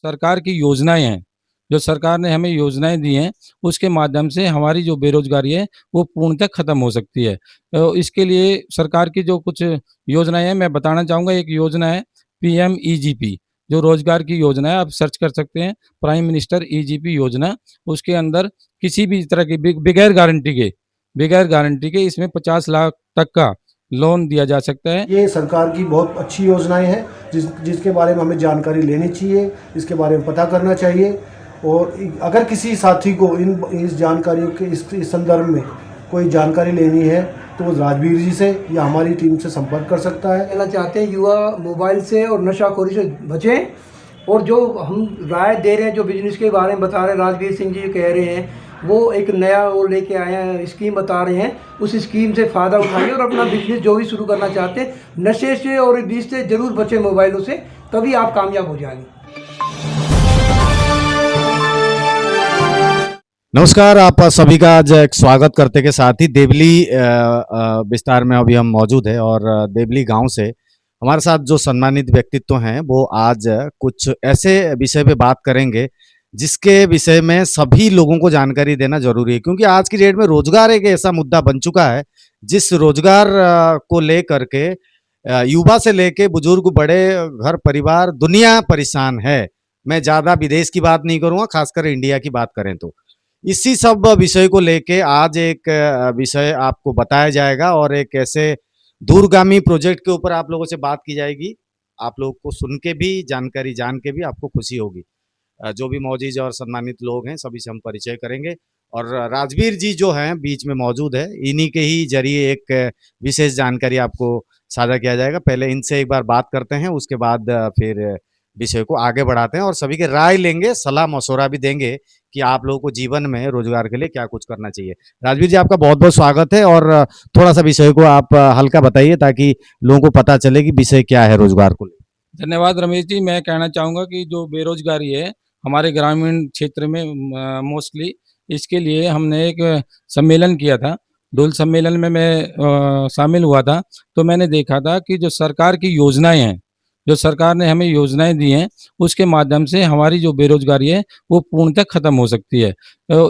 सरकार की योजनाएं हैं, जो सरकार ने हमें योजनाएं दी हैं, उसके माध्यम से हमारी जो बेरोजगारी है वो पूर्णतः खत्म हो सकती है। इसके लिए सरकार की जो कुछ योजनाएं हैं मैं बताना चाहूँगा। एक योजना है पीएमईजीपी, जो रोजगार की योजना है, आप सर्च कर सकते हैं, प्राइम मिनिस्टर ईजीपी योजना। उसके अंदर किसी भी तरह की बगैर गारंटी के इसमें 50 लाख तक का लोन दिया जा सकता है। ये सरकार की बहुत अच्छी योजनाएं हैं जिसके बारे में हमें जानकारी लेनी चाहिए, इसके बारे में पता करना चाहिए। और अगर किसी साथी को इस जानकारियों के इस संदर्भ में कोई जानकारी लेनी है तो वो राजवीर जी से या हमारी टीम से संपर्क कर सकता है। कहना चाहते हैं युवा मोबाइल से और नशाखोरी से बचें, और जो हम राय दे रहे हैं, जो बिजनेस के बारे में बता रहे हैं, राजवीर सिंह जी कह रहे हैं, वो एक नया वो लेके आए हैं, स्कीम बता रहे हैं, उस स्कीम से फ़ायदा उठाइए और अपना बिजनेस जो भी शुरू करना चाहते हैं, नशे से और बीज से ज़रूर बचें, मोबाइलों से, तभी आप कामयाब हो जाएंगे। नमस्कार, आप सभी का आज एक स्वागत करते के साथ ही देवली विस्तार में अभी हम मौजूद है और देवली गांव से हमारे साथ जो सम्मानित व्यक्तित्व हैं वो आज कुछ ऐसे विषय पे बात करेंगे जिसके विषय में सभी लोगों को जानकारी देना जरूरी है, क्योंकि आज की डेट में रोजगार एक ऐसा मुद्दा बन चुका है जिस रोजगार को लेकर के युवा से लेके बुजुर्ग, बड़े, घर परिवार, दुनिया परेशान है। मैं ज्यादा विदेश की बात नहीं करूंगा, खासकर इंडिया की बात करें तो इसी सब विषय को लेके आज एक विषय आपको बताया जाएगा और एक ऐसे दूरगामी प्रोजेक्ट के ऊपर आप लोगों से बात की जाएगी। आप लोगों को सुन के भी, जानकारी जान के भी आपको खुशी होगी। जो भी मौजूद और सम्मानित लोग हैं सभी से हम परिचय करेंगे और राजवीर जी जो हैं बीच में मौजूद है, इन्हीं के ही जरिए एक विशेष जानकारी आपको साझा किया जाएगा। पहले इनसे एक बार बात करते हैं, उसके बाद फिर विषय को आगे बढ़ाते हैं और सभी के राय लेंगे, सलाह मशवरा भी देंगे कि आप लोगों को जीवन में रोजगार के लिए क्या कुछ करना चाहिए। राजवीर जी, आपका बहुत बहुत स्वागत है और थोड़ा सा विषय को आप हल्का बताइए ताकि लोगों को पता चले कि विषय क्या है रोजगार को लेकर। धन्यवाद रमेश जी। मैं कहना चाहूँगा कि जो बेरोजगारी है हमारे ग्रामीण क्षेत्र में मोस्टली, इसके लिए हमने एक सम्मेलन किया था। डोल सम्मेलन में मैं शामिल हुआ था, तो मैंने देखा था कि जो सरकार की योजनाएं हैं, जो सरकार ने हमें योजनाएं दी हैं, उसके माध्यम से हमारी जो बेरोजगारी है वो पूर्णतः खत्म हो सकती है।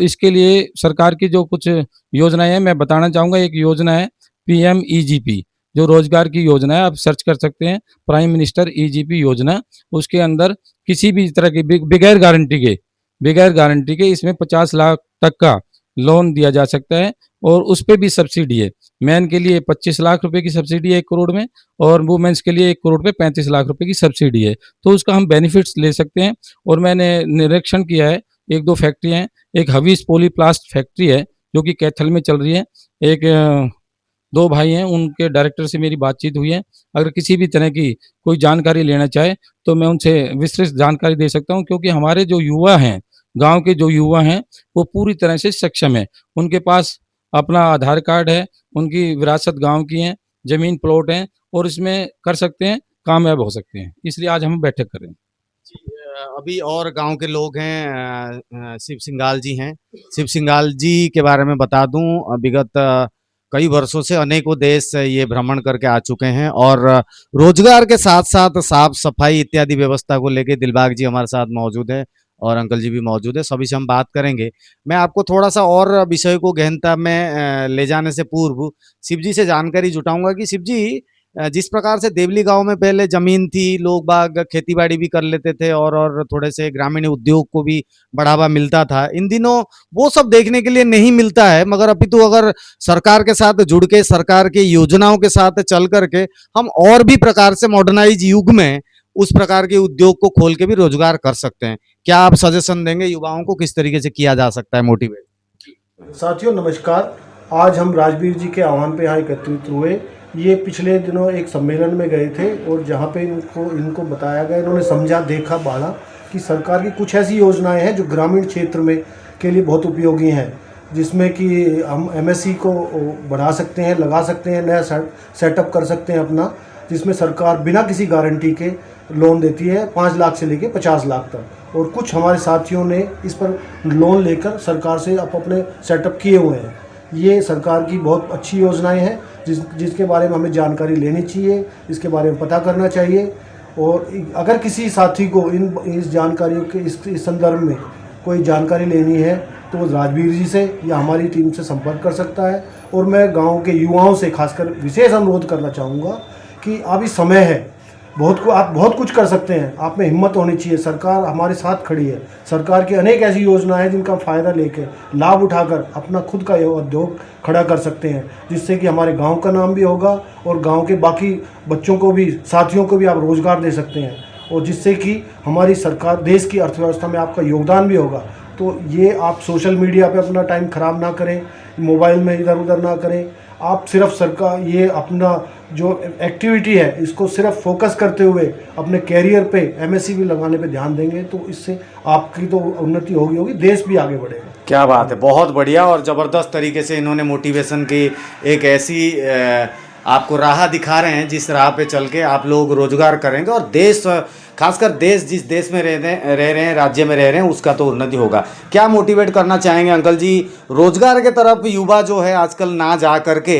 इसके लिए सरकार की जो कुछ योजनाएं हैं मैं बताना चाहूँगा। एक योजना है पीएमईजीपी, जो रोजगार की योजना है, आप सर्च कर सकते हैं, प्राइम मिनिस्टर ईजीपी योजना। उसके अंदर किसी भी तरह की बगैर गारंटी के इसमें 50 लाख तक का लोन दिया जा सकता है और उस पे भी सब्सिडी है। मैन के लिए 25 लाख रुपए की सब्सिडी है 1 करोड़ में, और वुमेन्स के लिए 1 करोड़ पे 35 लाख रुपए की सब्सिडी है। तो उसका हम बेनिफिट्स ले सकते हैं। और मैंने निरीक्षण किया है, 1-2 फैक्ट्री हैं। एक हवीज पॉलीप्लास्ट फैक्ट्री है जो कि कैथल में चल रही है। एक 2 भाई हैं, उनके डायरेक्टर से मेरी बातचीत हुई है। अगर किसी भी तरह की कोई जानकारी लेना चाहे तो मैं उनसे विस्तृत जानकारी दे सकता हूँ, क्योंकि हमारे जो युवा हैं, गांव के जो युवा हैं, वो पूरी तरह से सक्षम है। उनके पास अपना आधार कार्ड है, उनकी विरासत गांव की है, जमीन प्लॉट हैं और इसमें कर सकते हैं, कामयाब हो सकते हैं। इसलिए आज हम बैठक कर रहे हैं। अभी और गांव के लोग हैं, शिव सिंगाल जी हैं। शिव सिंगाल जी के बारे में बता दूं, विगत कई वर्षों से अनेकों देश ये भ्रमण करके आ चुके हैं और रोजगार के साथ साथ साफ सफाई इत्यादि व्यवस्था को लेके दिलबाग जी हमारे साथ मौजूद है और अंकल जी भी मौजूद है। सभी से हम बात करेंगे। मैं आपको थोड़ा सा और विषय को गहनता में ले जाने से पूर्व शिव जी से जानकारी जुटाऊंगा कि शिव जी, जिस प्रकार से देवली गांव में पहले जमीन थी, लोग बाग खेती बाड़ी भी कर लेते थे और थोड़े से ग्रामीण उद्योग को भी बढ़ावा मिलता था, इन दिनों वो सब देखने के लिए नहीं मिलता है। मगर अपितु अगर सरकार के साथ जुड़ के, सरकार की योजनाओं के साथ चल करके हम और भी प्रकार से मॉडर्नाइज युग में उस प्रकार के उद्योग को खोल के भी रोजगार कर सकते हैं। क्या आप सजेशन देंगे युवाओं को किस तरीके से किया जा सकता है मोटिवेट? साथियों नमस्कार, आज हम राजवीर जी के आह्वान पे यहाँ एकत्रित हुए। ये पिछले दिनों एक सम्मेलन में गए थे और जहाँ पे इनको बताया गया, इन्होंने समझा, देखा, बाढ़ा कि सरकार की कुछ ऐसी योजनाएं हैं जो ग्रामीण क्षेत्र में के लिए बहुत उपयोगी हैं, जिसमें कि हम एमएससी को बढ़ा सकते हैं, लगा सकते हैं, नया सेटअप कर सकते हैं अपना, जिसमें सरकार बिना किसी गारंटी के लोन देती है 5 लाख से लेके 50 लाख तक। और कुछ हमारे साथियों ने इस पर लोन लेकर सरकार से अपने सेटअप किए हुए हैं। ये सरकार की बहुत अच्छी योजनाएं हैं जिसके बारे में हमें जानकारी लेनी चाहिए, इसके बारे में पता करना चाहिए। और अगर किसी साथी को इस जानकारियों के इस संदर्भ में कोई जानकारी लेनी है तो वो राजवीर जी से या हमारी टीम से संपर्क कर सकता है। और मैं गांव के युवाओं से खासकर विशेष अनुरोध करना चाहूँगा कि अभी समय है, आप बहुत कुछ कर सकते हैं, आप में हिम्मत होनी चाहिए। सरकार हमारे साथ खड़ी है, सरकार की अनेक ऐसी योजनाएं हैं जिनका फ़ायदा लेके लाभ उठाकर अपना खुद का उद्योग खड़ा कर सकते हैं, जिससे कि हमारे गांव का नाम भी होगा और गांव के बाकी बच्चों को भी, साथियों को भी आप रोज़गार दे सकते हैं, और जिससे कि हमारी सरकार, देश की अर्थव्यवस्था में आपका योगदान भी होगा। तो ये आप सोशल मीडिया पे अपना टाइम ख़राब ना करें, मोबाइल में इधर उधर ना करें। आप सिर्फ सरकार ये अपना जो एक्टिविटी है इसको सिर्फ फोकस करते हुए अपने कैरियर पे MSc लगाने पे ध्यान देंगे तो इससे आपकी तो उन्नति होगी, देश भी आगे बढ़ेगा। क्या बात है, बहुत बढ़िया और ज़बरदस्त तरीके से इन्होंने मोटिवेशन की एक ऐसी आपको राह दिखा रहे हैं जिस राह पे चल के आप लोग रोजगार करेंगे और देश, खासकर देश, जिस देश में रह रहे हैं, राज्य में रह रहे हैं, उसका तो उन्नति होगा। क्या मोटिवेट करना चाहेंगे अंकल जी रोजगार के तरफ युवा जो है आजकल ना जा करके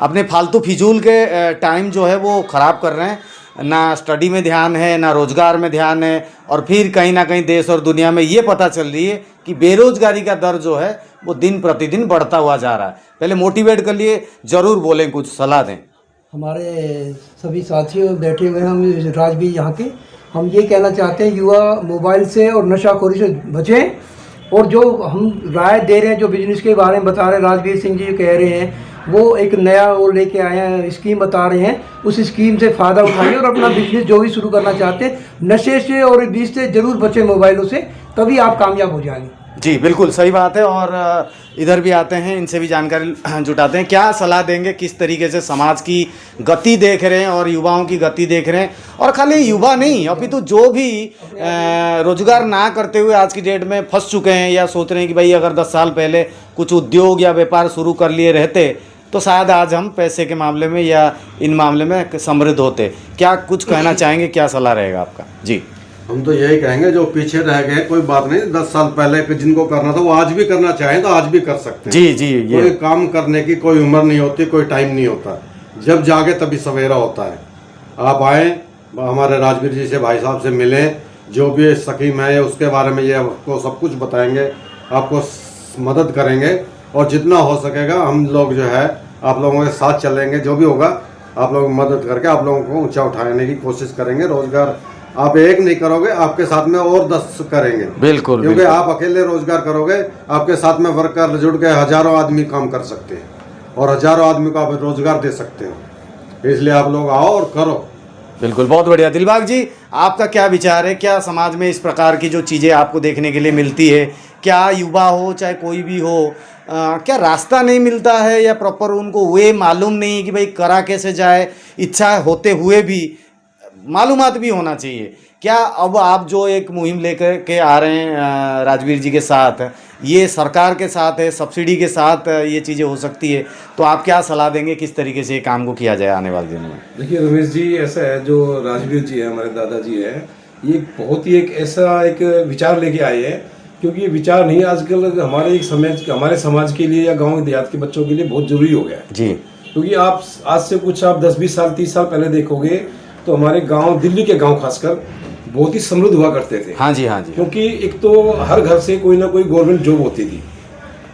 अपने फालतू फिजूल के टाइम जो है वो ख़राब कर रहे हैं, ना स्टडी में ध्यान है ना रोजगार में ध्यान है, और फिर कहीं ना कहीं देश और दुनिया में ये पता चल रही है कि बेरोजगारी का दर जो है वो दिन प्रतिदिन बढ़ता हुआ जा रहा है। पहले मोटिवेट कर लिए, ज़रूर बोलें, कुछ सलाह दें। हमारे सभी साथियों बैठे हुए हैं, हम राजवीर यहाँ के, हम ये कहना चाहते हैं युवा मोबाइल से और नशाखोरी से बचें, और जो हम राय दे रहे हैं, जो बिजनेस के बारे में बता रहे हैं, राजवीर सिंह जी कह रहे हैं, वो एक नया वो लेके आए हैं, स्कीम बता रहे हैं, उस स्कीम से फ़ायदा उठाइए और अपना बिजनेस जो भी शुरू करना चाहते हैं, नशे से और बीज से ज़रूर बचें, मोबाइलों से, तभी आप कामयाब हो जाएंगे। जी बिल्कुल सही बात है। और इधर भी आते हैं, इनसे भी जानकारी जुटाते हैं। क्या सलाह देंगे, किस तरीके से समाज की गति देख रहे हैं और युवाओं की गति देख रहे हैं, और खाली युवा नहीं अपितु जो भी रोजगार ना करते हुए आज की डेट में फंस चुके हैं या सोच रहे हैं कि भाई अगर 10 साल पहले कुछ उद्योग या व्यापार शुरू कर लिए रहते तो शायद आज हम पैसे के मामले में या इन मामले में समृद्ध होते। क्या कुछ कहना चाहेंगे, क्या सलाह रहेगा आपका? जी हम तो यही कहेंगे जो पीछे रह गए कोई बात नहीं, 10 साल पहले जिनको करना था वो आज भी करना चाहें तो आज भी कर सकते हैं। जी जी, ये कोई काम करने की कोई उम्र नहीं होती, कोई टाइम नहीं होता, जब जागे तभी सवेरा होता है। आप आए, हमारे राजवीर जी से, भाई साहब से मिलें, जो भी स्कीम है उसके बारे में ये आपको सब कुछ बताएंगे, आपको मदद करेंगे, और जितना हो सकेगा हम लोग जो है आप लोगों के साथ चलेंगे। जो भी होगा आप लोग मदद करके आप लोगों को ऊंचा उठाने की कोशिश करेंगे। रोजगार आप एक नहीं करोगे, आपके साथ में और 10 करेंगे। बिल्कुल, क्योंकि आप अकेले रोजगार करोगे, आपके साथ में वर्कर जुड़ के हजारों आदमी काम कर सकते हैं और हजारों आदमी को आप रोजगार दे सकते हो। इसलिए आप लोग आओ और करो। बिल्कुल, बहुत बढ़िया। दिलबाग जी, आपका क्या विचार है? क्या समाज में इस प्रकार की जो चीज़ें आपको देखने के लिए मिलती है, क्या युवा हो चाहे कोई भी हो, क्या रास्ता नहीं मिलता है या प्रॉपर उनको वे मालूम नहीं कि भाई करा कैसे जाए? इच्छा होते हुए भी मालूमात भी होना चाहिए। क्या अब आप जो एक मुहिम लेकर के आ रहे हैं राजवीर जी के साथ, ये सरकार के साथ है, सब्सिडी के साथ ये चीज़ें हो सकती है, तो आप क्या सलाह देंगे, किस तरीके से ये काम को किया जाए आने वाले दिनों में? देखिए रमेश जी, ऐसा है, जो राजवीर जी है, हमारे दादाजी है, ये बहुत ही एक ऐसा एक विचार लेके आए हैं, क्योंकि ये विचार नहीं आजकल हमारे समाज के लिए या गाँव देहात के बच्चों के लिए बहुत जरूरी हो गया है जी। क्योंकि आप आज से कुछ आप 10-20 साल 30 साल पहले देखोगे तो हमारे गांव, दिल्ली के गांव खासकर, बहुत ही समृद्ध हुआ करते थे। हाँ जी, हाँ जी। क्योंकि एक तो हर घर से कोई ना कोई गवर्नमेंट जॉब होती थी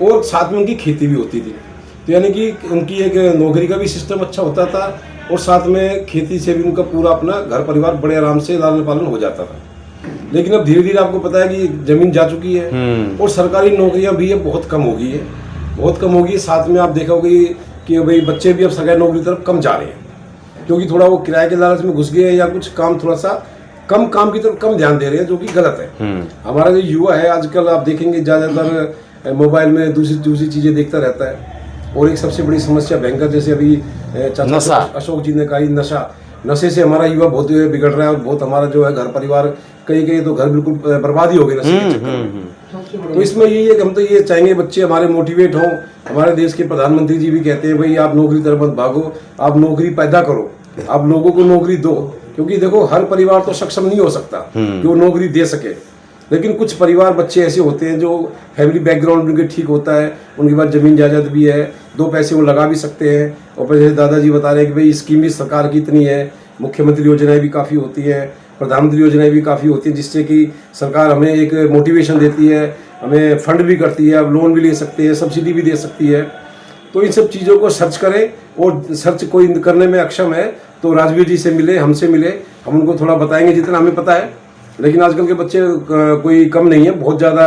और साथ में उनकी खेती भी होती थी, तो यानी कि उनकी एक नौकरी का भी सिस्टम अच्छा होता था और साथ में खेती से भी उनका पूरा अपना घर परिवार बड़े आराम से लालन पालन हो जाता था। लेकिन अब धीरे धीरे आपको पता है कि जमीन जा चुकी है और सरकारी नौकरियां भी अब बहुत कम हो गई है, बहुत कम हो गई है। साथ में आप देखोगे कि भाई बच्चे भी अब सरकारी नौकरी की तरफ कम जा रहे हैं, क्योंकि थोड़ा वो किराए के लालच में घुस गए या कुछ काम, थोड़ा सा कम काम की तरफ कम ध्यान दे रहे हैं, जो कि गलत है। हमारा जो युवा है आजकल आप देखेंगे ज़्यादातर मोबाइल में दूसरी चीज़ें देखता रहता है, और एक सबसे बड़ी समस्या भयंकर, जैसे अभी चाचा अशोक जी ने कहा, नशे से हमारा युवा बहुत बिगड़ रहा है और बहुत हमारा जो है घर परिवार, कई तो घर बिल्कुल बर्बाद ही हो गए नशे के चक्कर में। तो इसमें यही है कि हम तो ये चाहेंगे बच्चे हमारे मोटिवेट हों। हमारे देश के प्रधानमंत्री जी भी कहते हैं भाई आप नौकरी तरफ मत भागो, आप नौकरी पैदा करो, आप लोगों को नौकरी दो, क्योंकि देखो हर परिवार तो सक्षम नहीं हो सकता कि वो नौकरी दे सके, लेकिन कुछ परिवार बच्चे ऐसे होते हैं जो फैमिली बैकग्राउंड उनके ठीक होता है, उनके पास जमीन जायदाद भी है, 2 पैसे वो लगा भी सकते हैं, और फिर जैसे दादाजी बता रहे हैं कि भाई स्कीम भी सरकार की इतनी है मुख्यमंत्री योजनाएं भी काफ़ी होती हैं, प्रधानमंत्री योजनाएं भी काफ़ी होती हैं, जिससे कि सरकार हमें एक मोटिवेशन देती है, हमें फंड भी करती है, अब लोन भी ले सकते हैं, सब्सिडी भी दे सकती है। तो इन सब चीज़ों को सर्च करें, और सर्च कोई करने में अक्षम है तो राजवीर जी से मिले, हमसे मिले, हम उनको थोड़ा बताएंगे जितना हमें पता है। लेकिन आजकल के बच्चे कोई कम नहीं है, बहुत ज़्यादा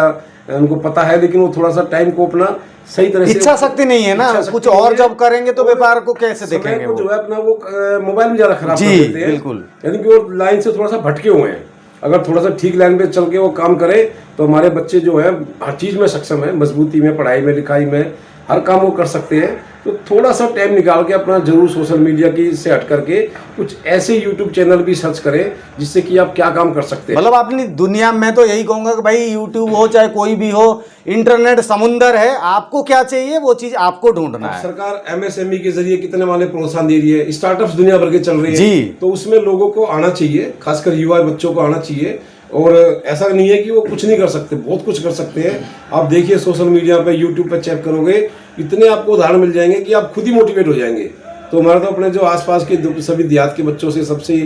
उनको पता है, लेकिन वो थोड़ा सा टाइम को अपना सही तरह से, इच्छा शक्ति नहीं है ना, कुछ और जब करेंगे तो व्यापार को कैसे देखेंगे वो? जो है अपना वो मोबाइल में ज़्यादा खराब कर जी देते हैं, बिल्कुल, यानी कि वो लाइन से थोड़ा सा भटके हुए हैं। अगर थोड़ा सा ठीक लाइन पे चल के वो काम करे तो हमारे बच्चे जो है हर चीज़ में सक्षम है, मजबूती में, पढ़ाई में, लिखाई में, हर काम वो कर सकते हैं। तो थोड़ा सा टाइम निकाल के अपना जरूर सोशल मीडिया की से हट करके कुछ ऐसे यूट्यूब चैनल भी सर्च करें जिससे कि आप क्या काम कर सकते हैं। मतलब अपनी दुनिया में तो यही कहूंगा कि भाई यूट्यूब हो चाहे कोई भी हो, इंटरनेट समुंदर है, आपको क्या चाहिए वो चीज आपको ढूंढना है। सरकार एमएसएमई के जरिए कितने वाले प्रोत्साहन दे रही है, स्टार्टअप्स दुनिया भर के चल रहे हैं जी। तो उसमें लोगों को आना चाहिए, खासकर युवा बच्चों को आना चाहिए। और ऐसा नहीं है कि वो कुछ नहीं कर सकते, बहुत कुछ कर सकते हैं। आप देखिए सोशल मीडिया पे, यूट्यूब पे चेक करोगे, इतने आपको उदाहरण मिल जाएंगे कि आप खुद ही मोटिवेट हो जाएंगे। तो हमारा तो अपने जो आसपास के सभी देहात के बच्चों से सबसे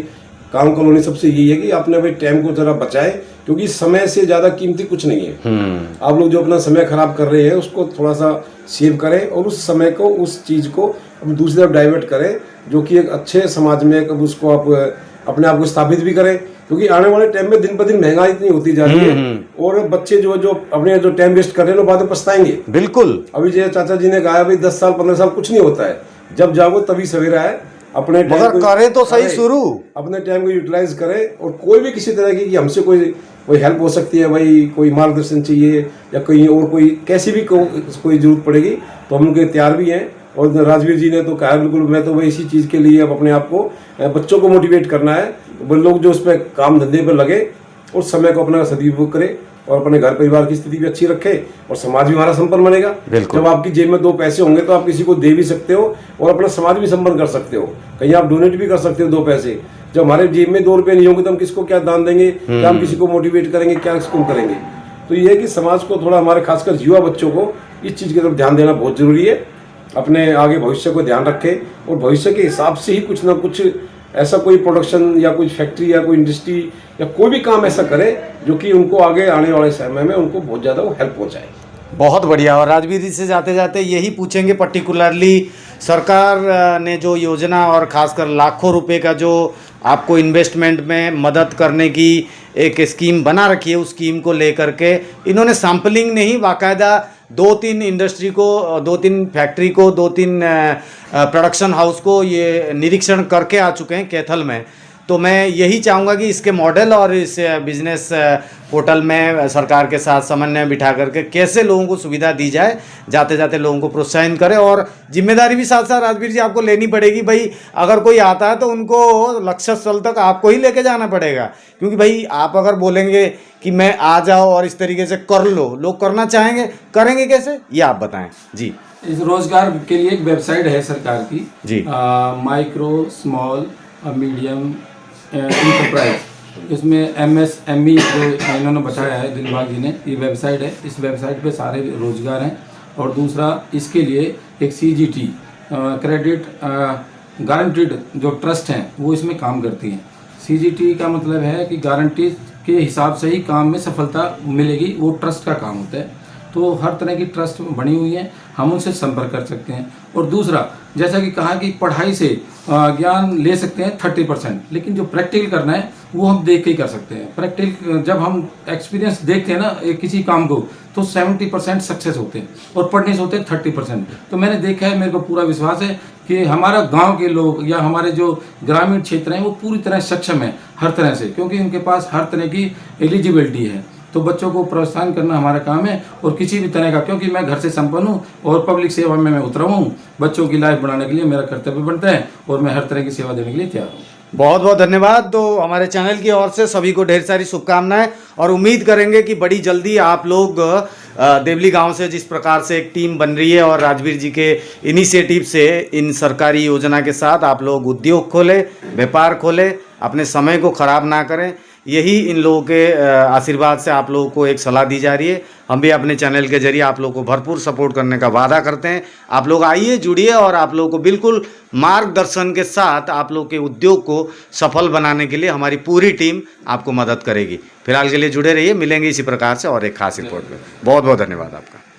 काम कॉलोनी सबसे यही है कि अपने भाई टाइम को जरा बचाए, क्योंकि समय से ज़्यादा कीमती कुछ नहीं है। आप लोग जो अपना समय खराब कर रहे हैं उसको थोड़ा सा सेव करें, और उस समय को, उस चीज़ को हम दूसरी तरफ डाइवर्ट करें, जो कि एक अच्छे समाज में कब उसको आप अपने आप को स्थापित भी करें। क्योंकि आने वाले टाइम में दिन पर दिन महंगाई इतनी होती जा रही है, और बच्चे जो अपने जो टाइम वेस्ट कर रहे हैं बाद में पछताएंगे। बिल्कुल, अभी जो चाचा जी ने कहा भाई 10 साल 15 साल कुछ नहीं होता है, जब जागो तभी सवेरा है। अपने मगर करें तो सही शुरू, अपने टाइम को यूटिलाइज करें, और कोई भी किसी तरह की कि हमसे कोई हेल्प हो सकती है, भाई कोई मार्गदर्शन चाहिए या कहीं और कोई कैसी भी कोई जरूरत पड़ेगी तो हम उनके तैयार भी हैं। और राजवीर जी ने तो कहा बिल्कुल, मैं तो वही इसी चीज़ के लिए अब अपने आप को, बच्चों को मोटिवेट करना है, वो लोग जो उस पर काम धंधे पर लगे और समय को अपना सदुपयोग करें, और अपने घर परिवार की स्थिति भी अच्छी रखे, और समाज भी हमारा संपन्न बनेगा। जब आपकी जेब में 2 पैसे होंगे तो आप किसी को दे भी सकते हो, और अपना समाज भी संपन्न कर सकते हो, कहीं आप डोनेट भी कर सकते हो 2 पैसे। जब हमारे जेब में 2 रुपये नहीं होंगे तो हम किसको क्या दान देंगे, क्या हम किसी को मोटिवेट करेंगे, क्या किसको करेंगे। तो ये है कि समाज को थोड़ा, हमारे खासकर युवा बच्चों को इस चीज़ की तरफ ध्यान देना बहुत जरूरी है। अपने आगे भविष्य को ध्यान रखें, और भविष्य के हिसाब से ही कुछ ना कुछ ऐसा कोई प्रोडक्शन या कोई फैक्ट्री या कोई इंडस्ट्री या कोई भी काम ऐसा करे जो कि उनको आगे आने वाले समय में उनको बहुत ज़्यादा वो हेल्प पहुँचाए। बहुत बढ़िया। और राजवीर जी से जाते जाते यही पूछेंगे, पर्टिकुलरली सरकार ने जो योजना और खासकर लाखों रुपए का जो आपको इन्वेस्टमेंट में मदद करने की एक स्कीम बना रखी है, उस स्कीम को लेकर के इन्होंने सैम्पलिंग नहीं, बाकायदा 2-3 इंडस्ट्री को, 2-3 फैक्ट्री को, 2-3 प्रोडक्शन हाउस को ये निरीक्षण करके आ चुके हैं कैथल में। तो मैं यही चाहूँगा कि इसके मॉडल और इस बिजनेस पोर्टल में सरकार के साथ समन्वय बिठा करके कैसे लोगों को सुविधा दी जाए, जाते जाते लोगों को प्रोत्साहित करें। और जिम्मेदारी भी साथ साथ राजवीर जी आपको लेनी पड़ेगी। भाई अगर कोई आता है तो उनको लक्ष्य स्थल तक आपको ही लेके जाना पड़ेगा, क्योंकि भाई आप अगर बोलेंगे कि मैं आ जाओ और इस तरीके से कर लो, लोग करना चाहेंगे, करेंगे कैसे, ये आप बताएं जी। इस रोजगार के लिए एक वेबसाइट है सरकार की जी, माइक्रो स्मॉल मीडियम इंटरप्राइज, इसमें MSME जो इन्होंने बताया है दिलबाग जी ने, ये वेबसाइट है। इस वेबसाइट पे सारे रोजगार हैं। और दूसरा इसके लिए एक CGT क्रेडिट गारंटीड जो ट्रस्ट हैं वो इसमें काम करती हैं। CGT का मतलब है कि गारंटी के हिसाब से ही काम में सफलता मिलेगी, वो ट्रस्ट का काम होता है। तो हर तरह की ट्रस्ट बनी हुई है, हम उनसे संपर्क कर सकते हैं। और दूसरा, जैसा कि कहा कि पढ़ाई से ज्ञान ले सकते हैं 30%, लेकिन जो प्रैक्टिकल करना है वो हम देख के ही कर सकते हैं। प्रैक्टिकल जब हम एक्सपीरियंस देखते हैं ना किसी काम को, तो 70% सक्सेस होते हैं और पढ़ने से होते हैं 30%। तो मैंने देखा है, मेरे को पूरा विश्वास है कि हमारा गांव के लोग या हमारे जो ग्रामीण क्षेत्र हैं वो पूरी तरह सक्षम है हर तरह से, क्योंकि उनके पास हर तरह की एलिजिबिलिटी है। तो बच्चों को प्रोत्साहन करना हमारा काम है, और किसी भी तरह का, क्योंकि मैं घर से संपन्न हूँ और पब्लिक सेवा में मैं उतरा हूँ, बच्चों की लाइफ बनाने के लिए मेरा कर्तव्य बनता है और मैं हर तरह की सेवा देने के लिए तैयार हूँ। बहुत बहुत धन्यवाद। तो हमारे चैनल की ओर से सभी को ढेर सारी शुभकामनाएं, और उम्मीद करेंगे कि बड़ी जल्दी आप लोग देवली गांव से जिस प्रकार से एक टीम बन रही है और राजवीर जी के इनिशिएटिव से इन सरकारी योजना के साथ आप लोग उद्योग खोलें, व्यापार खोलें, अपने समय को खराब ना करें, यही इन लोगों के आशीर्वाद से आप लोगों को एक सलाह दी जा रही है। हम भी अपने चैनल के जरिए आप लोगों को भरपूर सपोर्ट करने का वादा करते हैं। आप लोग आइए, जुड़िए और आप लोगों को बिल्कुल मार्गदर्शन के साथ आप लोग के उद्योग को सफल बनाने के लिए हमारी पूरी टीम आपको मदद करेगी। फिलहाल के लिए जुड़े रहिए, मिलेंगे इसी प्रकार से और एक खास रिपोर्ट में। बहुत बहुत धन्यवाद आपका।